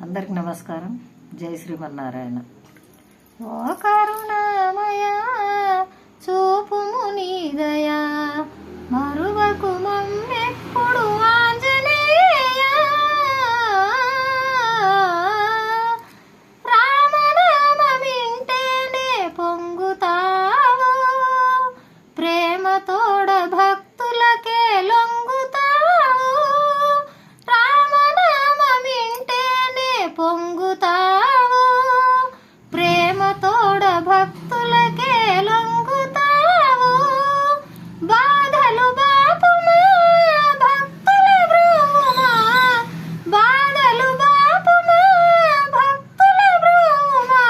అందరికి నమస్కారం. జై శ్రీమన్నారాయణ. ఓ కరుణామయ చూపుము నీ దయా, మరువకు మమ్మెప్పుడు ఆంజనేయ. రామనామమింటేనే పొంగుతావు, ప్రేమతోడ భక్తులకే లొంగుతావు. రామనామమింటేనే పొంగుతావు, ప్రేమతోడ భక్తులకే లొంగుతావు. బాధలు బాపుమా భక్తుల బ్రోవుమా, బాధలు బాపుమా భక్తుల బ్రోవుమా.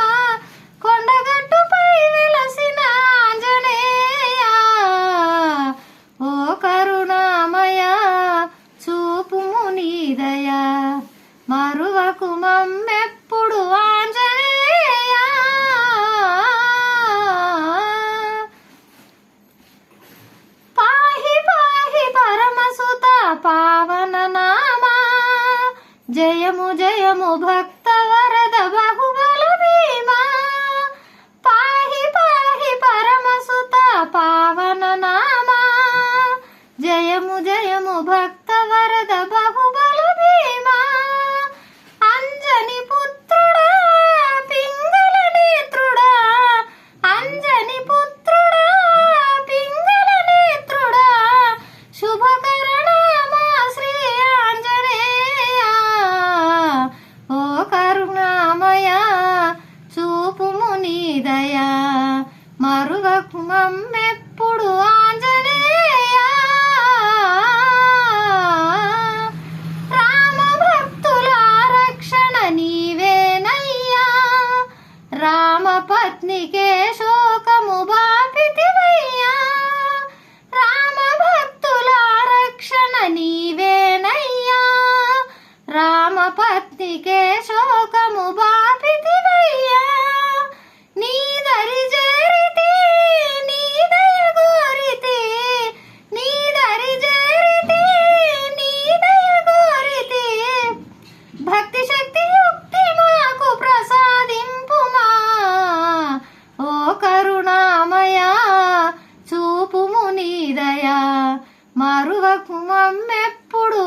కొండగట్టుపై వెలసిన ఆంజనేయ, ఓ కరుణామయ చూపుము నీ దయా, మరువకు మమ్మెప్పుడు ఆంజనేయ. పాహి పాహి పరమసుత పావన నామా, జయము జయము భక్త వరద బాహుబల భీమా. పాహి పాహి పరమసుత పావన నామా, జయము జయము భక్త వరద బాహుబల భీమా. అంజని పుత్రుడా పింగళ నేత్రుడా, అంజని పుత్రుడా పింగళ నేత్రుడా, శుభకరణమా శ్రీ ఆంజనేయ. ఓ కరుణామయ చూపుము నీ దయా, మరువకు మమ్మెప్పుడు ఆంజనేయ. రామ భక్తుల రక్షణ నీవేనయ్యా, రామపత్నికే శోకము బాపితివయ్యా. రామ భక్తుల రక్షణ నీవేనయ్యా, రామపత్నికే శోకము బాపితివయ్యా. నీ దరి చేరితి నీ దయ గోరితి, నీ దరి చేరితి నీ దయ గోరితి. భక్తి శక్తి యుక్తి మాకు ప్రసాదింపుమా, ఓ కరుణామయ చూపుము నీ దయా, మరువకు మమ్మెప్పుడు